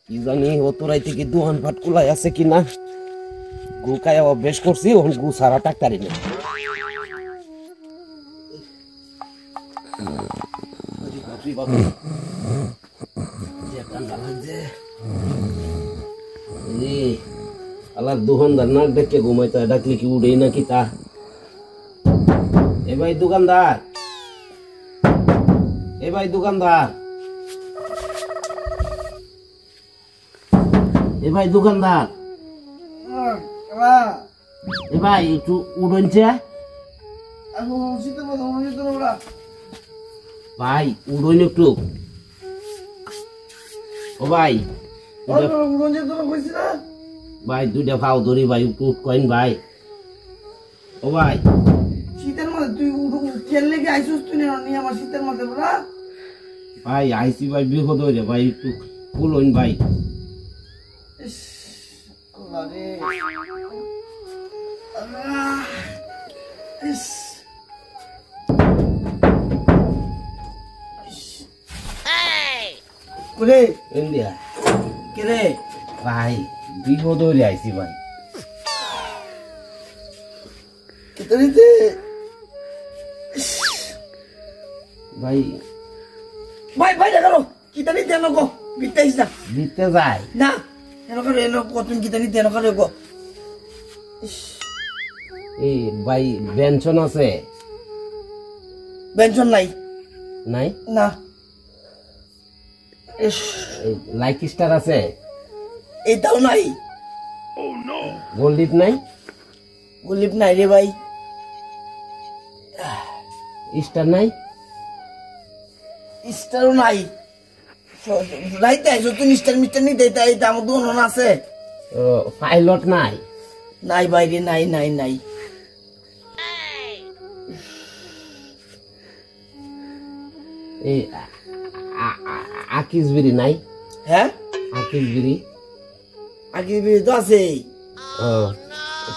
কি জানি অত রাইতে কি দোকান পাট খোলাই আছে কিনা গু খায় অভ্যেস করছি ওখানে গু সারা টাকারি না আল্লাহ দোকানদার না ডেকে ঘুমাইতে ডাকলে কি উঠেই নাকি তা এ ভাই দোকানদার এ ভাই দোকানদার এ ভাই দোকানদার এ ভাই একটু উড়নছে ভাই উড়ন একটু ও ভাই ভাই দুইটা ভাও ধরি ভাই একটু কইন ভাই ও ভাই শীতের মধ্যে তুই খেল লেগে আইসুস তুই নিয়ে আমার শীতের মধ্যে বলা ভাই আইসি ভাই বিপদ হয়ে ভাই একটু ফুলন ভাই ভাই বিপদ হয়ে আইসি ভাই ভাই ভাই ভাই দেখো কিতানি দেন গো বিতাইছ না দিতে যায় না এনো করে এনো কতন কিতানি দেন করে গো এই ভাই বেনশন আছে বেনশন নাই নাই না লাইক স্টার আছে এইটাও নাই গোল্ডিপ নাই গোল্ডিপ নাই রে ভাই স্টার নাই স্টারও নাই রাইতে আইসো তুমি স্টার মিস্টার নি দেই তাই দাম দোন আছে পাইলট নাই নাই বাইরে নাই নাই নাই এই আকিস বিড়ি নাই হ্যাঁ আকিস বিড়ি আগে তো আছে ও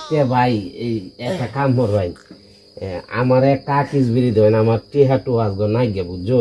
তে ভাই এই একটা কাম কর ভাই আমার একটা আকিস বিড়ি দেন আমার টিহা টু আসগো নাই গে বুঝছো